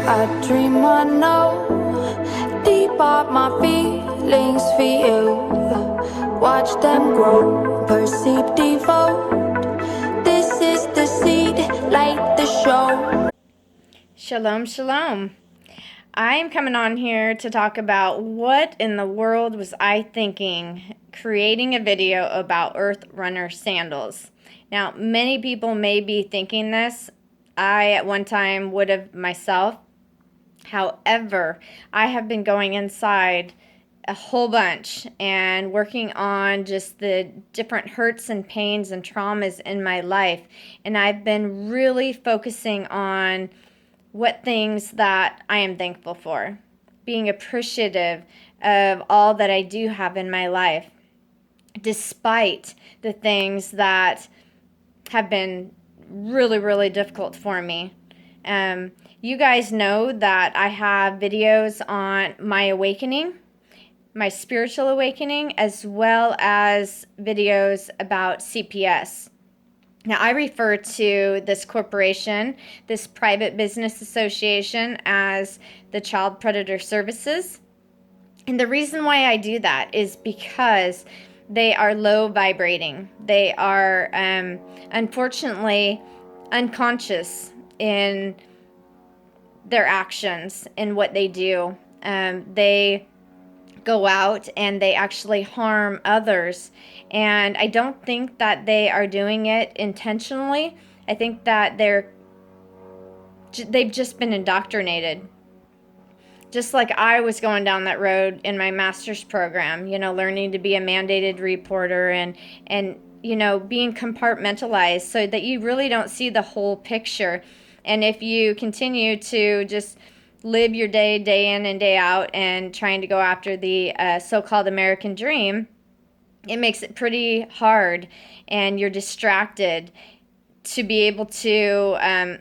I dream I know deep up my feelings for you. Watch them grow, perceive, devote. This is the seed, light the show. Shalom, shalom. I am coming on here to talk about what in the world was I thinking creating a video about Earth Runner sandals. Now, many people may be thinking this. I at one time would have myself. However, I have been going inside a whole bunch and working on just the different hurts and pains and traumas in my life. And I've been really focusing on what things that I am thankful for, being appreciative of all that I do have in my life, despite the things that have been really, really difficult for me. You guys know that I have videos on my awakening, my spiritual awakening, as well as videos about CPS. Now, I refer to this corporation, this private business association, as the Child Predator Services. And the reason why I do that is because they are low vibrating. They are, unfortunately, unconscious in their actions, in what they do. They go out and they actually harm others. And I don't think that they are doing it intentionally. I think that they've just been indoctrinated. Just like I was going down that road in my master's program, learning to be a mandated reporter and being compartmentalized so that you really don't see the whole picture. And if you continue to just live your day in and day out and trying to go after the so-called American dream, it makes it pretty hard and you're distracted to be able to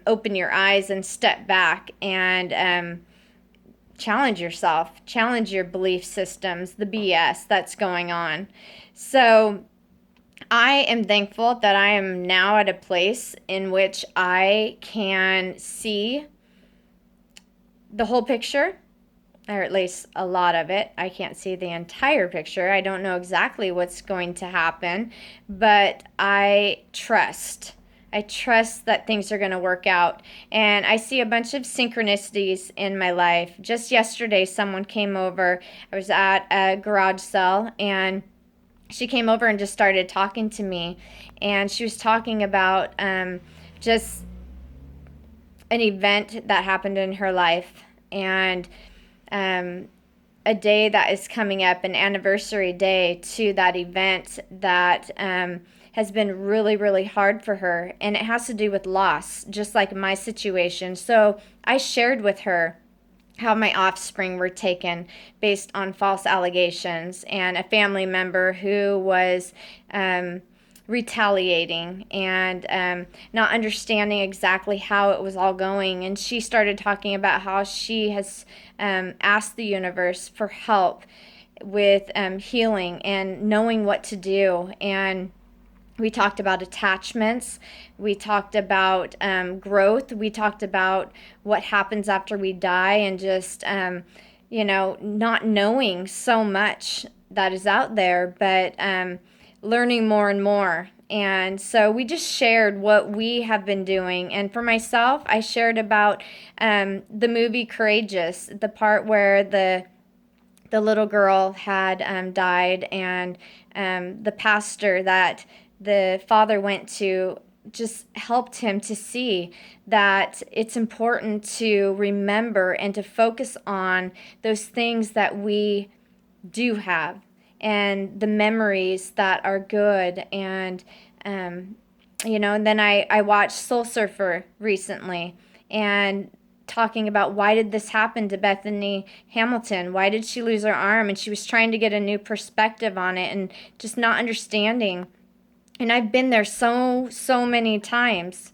open your eyes and step back and challenge yourself, challenge your belief systems, the BS that's going on. So I am thankful that I am now at a place in which I can see the whole picture, or at least a lot of it. I can't see the entire picture. I don't know exactly what's going to happen, but I trust. I trust that things are going to work out. And I see a bunch of synchronicities in my life. Just yesterday, someone came over. I was at a garage sale, and she came over and just started talking to me. And she was talking about just an event that happened in her life, and a day that is coming up, an anniversary day to that event that has been really, really hard for her. And it has to do with loss, just like my situation. So I shared with her how my offspring were taken based on false allegations, and a family member who was retaliating and not understanding exactly how it was all going. And she started talking about how she has asked the universe for help with healing and knowing what to do. And we talked about attachments. We talked about growth. We talked about what happens after we die, and just, not knowing so much that is out there, but learning more and more. And so we just shared what we have been doing. And for myself, I shared about the movie Courageous, the part where the little girl had died, and the pastor that the father went to just helped him to see that it's important to remember and to focus on those things that we do have and the memories that are good. And and then I watched Soul Surfer recently, and talking about why did this happen to Bethany Hamilton? Why did she lose her arm? And she was trying to get a new perspective on it and just not understanding. And I've been there so many times.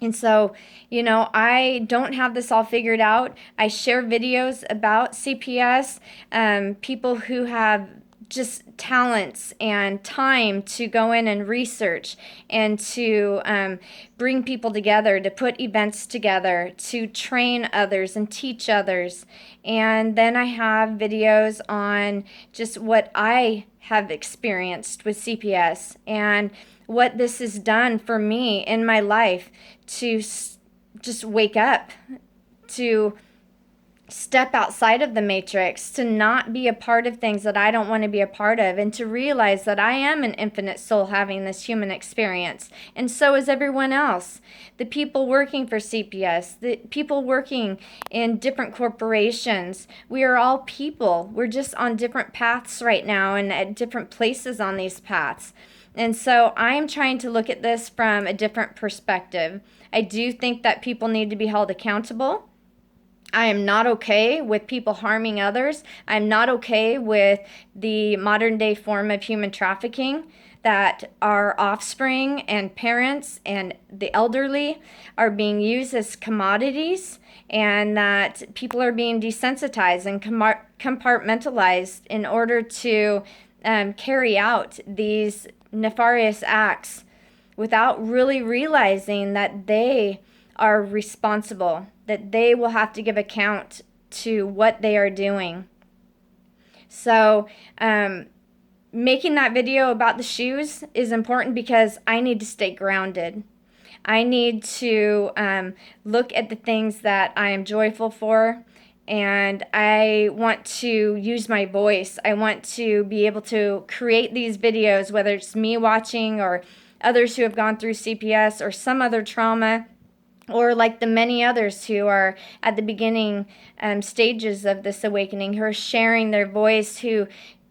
And so, I don't have this all figured out. I share videos about CPS, people who have just talents and time to go in and research and to bring people together, to put events together, to train others and teach others. And then I have videos on just what I have experienced with CPS and what this has done for me in my life to just wake up, to step outside of the matrix, to not be a part of things that I don't want to be a part of, and to realize that I am an infinite soul having this human experience, and so is everyone else. The people working for CPS, the people working in different corporations, we are all people. We're just on different paths right now and at different places on these paths. And so I'm trying to look at this from a different perspective. I do think that people need to be held accountable. I am not okay with people harming others. I'm not okay with the modern day form of human trafficking, that our offspring and parents and the elderly are being used as commodities, and that people are being desensitized and compartmentalized in order to carry out these nefarious acts without really realizing that they are responsible, that they will have to give account to what they are doing. So making that video about the shoes is important because I need to stay grounded. I need to look at the things that I am joyful for, and I want to use my voice. I want to be able to create these videos, whether it's me watching or others who have gone through CPS or some other trauma, or like the many others who are at the beginning stages of this awakening, who are sharing their voice, who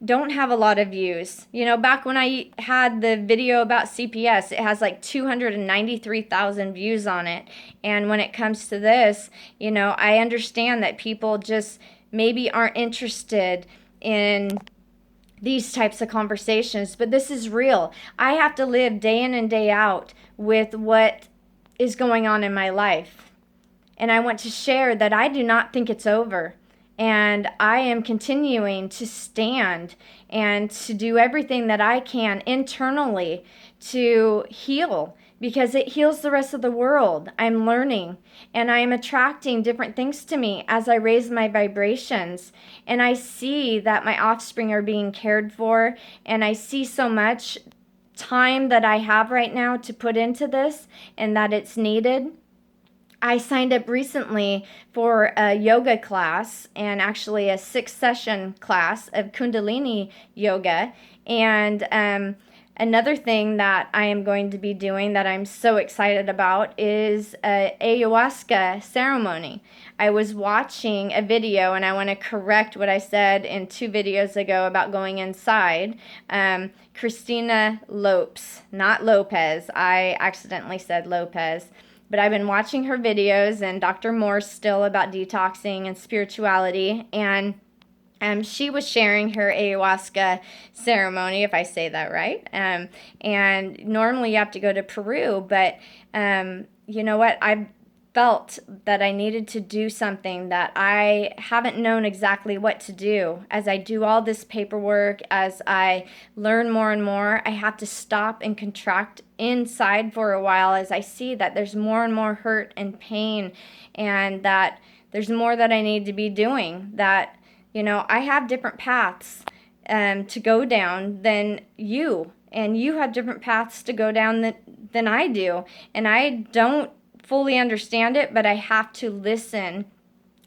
don't have a lot of views. You know, back when I had the video about CPS, it has like 293,000 views on it. And when it comes to this, you know, I understand that people just maybe aren't interested in these types of conversations, but this is real. I have to live day in and day out with what is going on in my life. And I want to share that I do not think it's over. And I am continuing to stand and to do everything that I can internally to heal, because it heals the rest of the world. I'm learning and I am attracting different things to me as I raise my vibrations. And I see that my offspring are being cared for, and I see so much time that I have right now to put into this and that it's needed. I signed up recently for a yoga class, and actually a 6-session class of Kundalini yoga. And another thing that I am going to be doing that I'm so excited about is a ayahuasca ceremony. I was watching a video, and I want to correct what I said in 2 videos ago about going inside. Christina Lopes, not Lopez. I accidentally said Lopez. But I've been watching her videos, and Dr. Moore's still about detoxing and spirituality. And she was sharing her ayahuasca ceremony, if I say that right. And normally you have to go to Peru, but you know what? I felt that I needed to do something that I haven't known exactly what to do. As I do all this paperwork, as I learn more and more, I have to stop and contract inside for a while as I see that there's more and more hurt and pain, and that there's more that I need to be doing, that, you know, I have different paths to go down than you, and you have different paths to go down than I do, and I don't fully understand it, but I have to listen,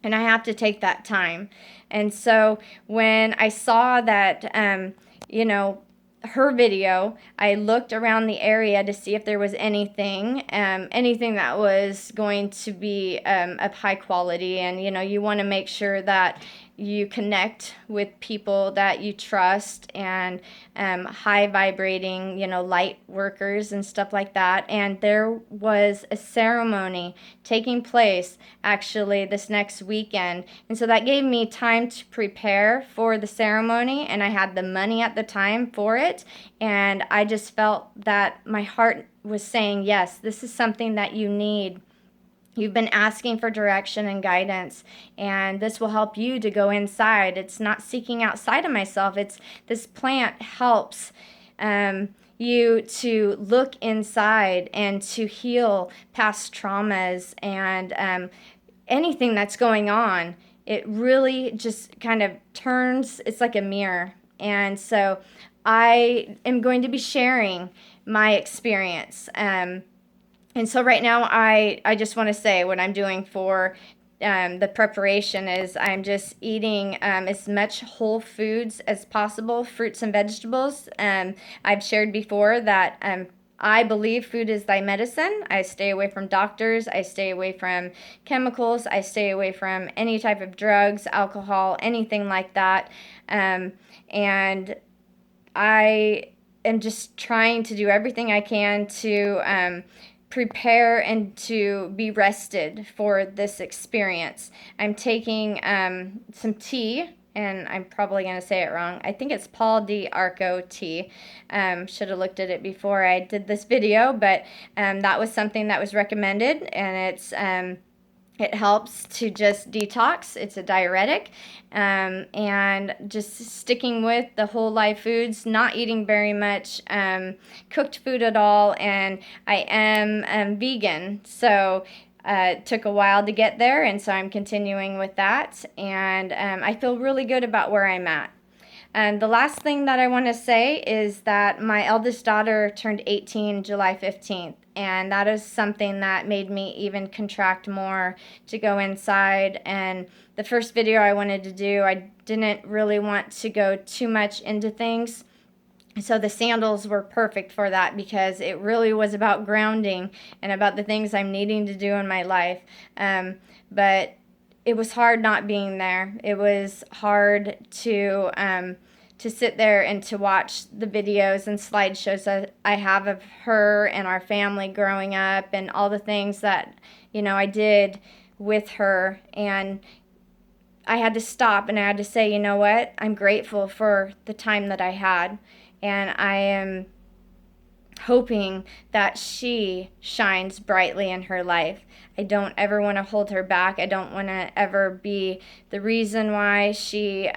and I have to take that time. And so when I saw that, you know, her video, I looked around the area to see if there was anything that was going to be of high quality. And, you know, you want to make sure that you connect with people that you trust, and high vibrating, you know, light workers and stuff like that. And there was a ceremony taking place actually this next weekend. And so that gave me time to prepare for the ceremony, and I had the money at the time for it. And I just felt that my heart was saying, yes, this is something that you need. You've been asking for direction and guidance, and this will help you to go inside. It's not seeking outside of myself. It's this plant helps you to look inside and to heal past traumas and anything that's going on. It really just kind of turns, it's like a mirror. And so I am going to be sharing my experience. And so right now, I just want to say what I'm doing for the preparation is I'm just eating as much whole foods as possible, fruits and vegetables. I've shared before that I believe food is thy medicine. I stay away from doctors. I stay away from chemicals. I stay away from any type of drugs, alcohol, anything like that. And I am just trying to do everything I can to prepare and to be rested for this experience. I'm taking some tea, and I'm probably going to say it wrong. I think it's Paul D. Arco tea. Should have looked at it before I did this video, but that was something that was recommended, and it helps to just detox. It's a diuretic. And just sticking with the whole live foods, not eating very much cooked food at all. And I am vegan. So it took a while to get there. And so I'm continuing with that. And I feel really good about where I'm at. And the last thing that I want to say is that my eldest daughter turned 18 July 15th. And that is something that made me even contract more to go inside. And the first video I wanted to do, I didn't really want to go too much into things. So the sandals were perfect for that because it really was about grounding and about the things I'm needing to do in my life. But it was hard not being there. It was hard to sit there and to watch the videos and slideshows that I have of her and our family growing up and all the things that, I did with her. And I had to stop and I had to say, you know what? I'm grateful for the time that I had. And I am hoping that she shines brightly in her life. I don't ever want to hold her back. I don't want to ever be the reason why she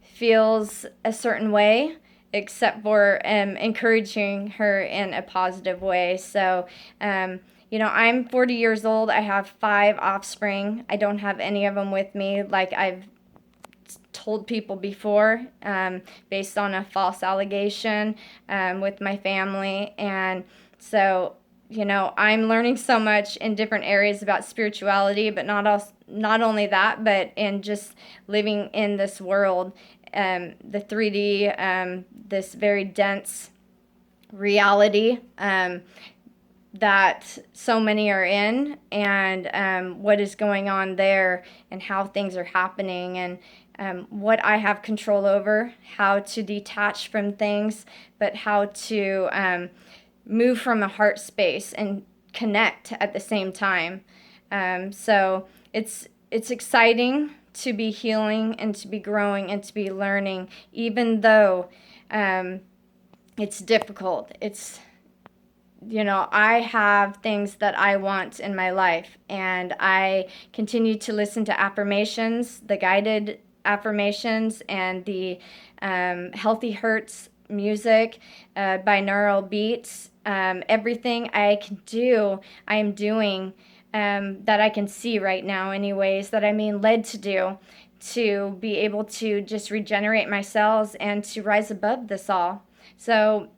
feels a certain way, except for encouraging her in a positive way. So, I'm 40 years old. I have 5 offspring. I don't have any of them with me, like I've told people before, based on a false allegation with my family. And so, I'm learning so much in different areas about spirituality, but not only that, but in just living in this world, the 3D, this very dense reality that so many are in, and what is going on there, and how things are happening, and what I have control over, how to detach from things, but how to move from a heart space and connect at the same time. So it's exciting to be healing and to be growing and to be learning, even though it's difficult. I have things that I want in my life, and I continue to listen to affirmations, the guided affirmations, and the Healthy Hurts music, binaural beats. Everything I can do, I am doing, that I can see right now anyways, that I'm being led to do, to be able to just regenerate my cells and to rise above this all. So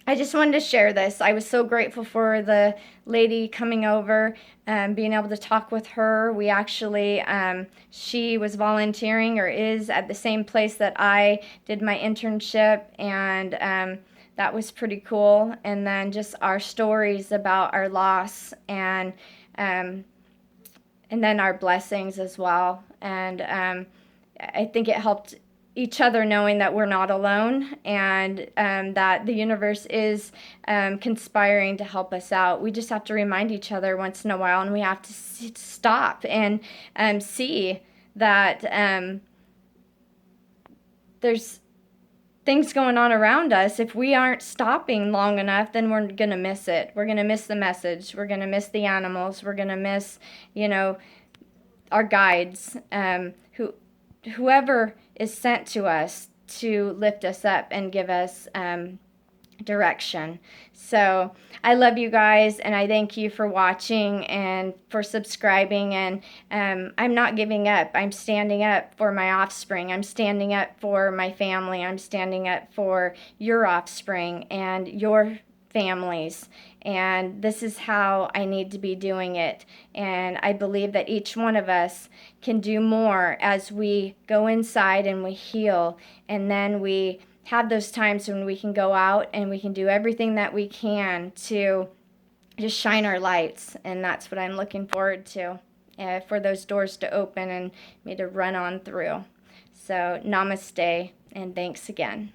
I just wanted to share this. I was so grateful for the lady coming over, being able to talk with her. We actually, she was volunteering, or is, at the same place that I did my internship, and that was pretty cool. And then just our stories about our loss, and then our blessings as well. And I think it helped each other knowing that we're not alone, and that the universe is conspiring to help us out. We just have to remind each other once in a while, and we have to stop and see that there's things going on around us, if we aren't stopping long enough, then we're going to miss it. We're going to miss the message. We're going to miss the animals. We're going to miss, our guides, whoever is sent to us to lift us up and give us direction. So I love you guys, and I thank you for watching and for subscribing, and I'm not giving up. I'm standing up for my offspring. I'm standing up for my family. I'm standing up for your offspring and your families, and this is how I need to be doing it. And I believe that each one of us can do more as we go inside and we heal, and then we have those times when we can go out and we can do everything that we can to just shine our lights. And that's what I'm looking forward to, for those doors to open and me to run on through. So namaste, and thanks again.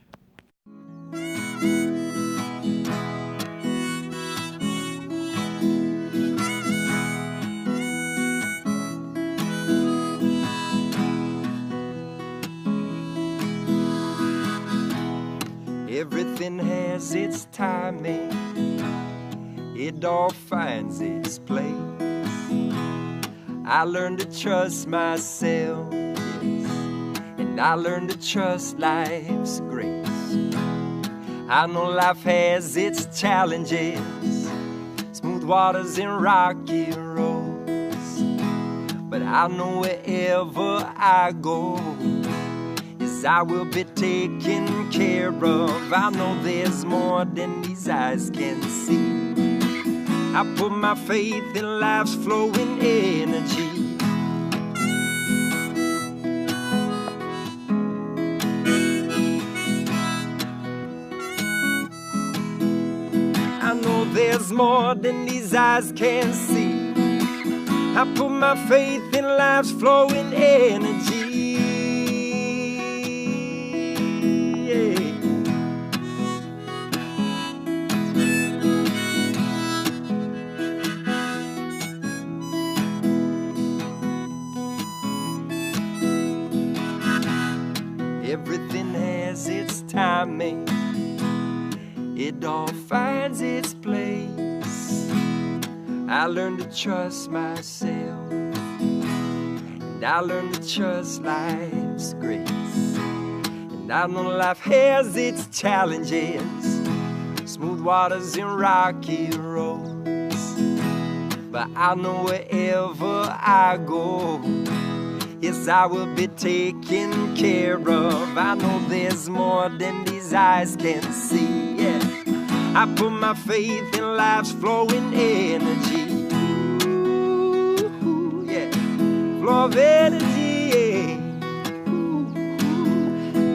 Everything has its timing, it all finds its place. I learned to trust myself, yes, and I learned to trust life's grace. I know life has its challenges, smooth waters and rocky roads, but I know wherever I go, I will be taken care of. I know there's more than these eyes can see. I put my faith in life's flowing energy. I know there's more than these eyes can see. I put my faith in life's flowing energy. Everything has its timing, it all finds its place. I learned to trust myself, and I learned to trust life's grace. And I know life has its challenges, smooth waters and rocky roads, but I know wherever I go, yes, I will be taken care of. I know there's more than these eyes can see, yeah. I put my faith in life's flowing energy. Ooh, yeah. Flow of energy, yeah.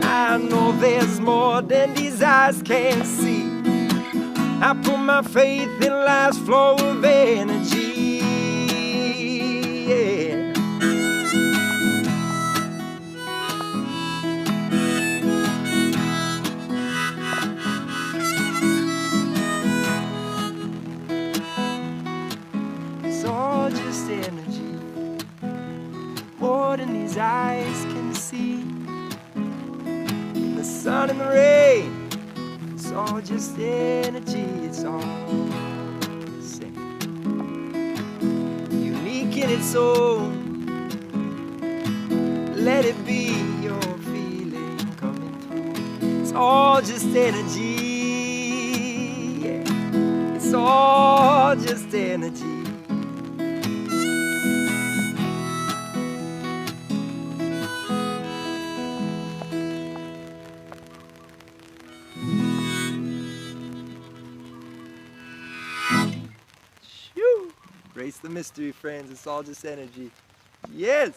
I know there's more than these eyes can see. I put my faith in life's flow of energy, yeah. Just energy, more than these eyes can see. In the sun and the rain, it's all just energy. It's all the same, unique in its own. Let it be your feeling coming through. It's all just energy, yeah. It's all just energy. Embrace the mystery, friends. It's all just energy. Yes!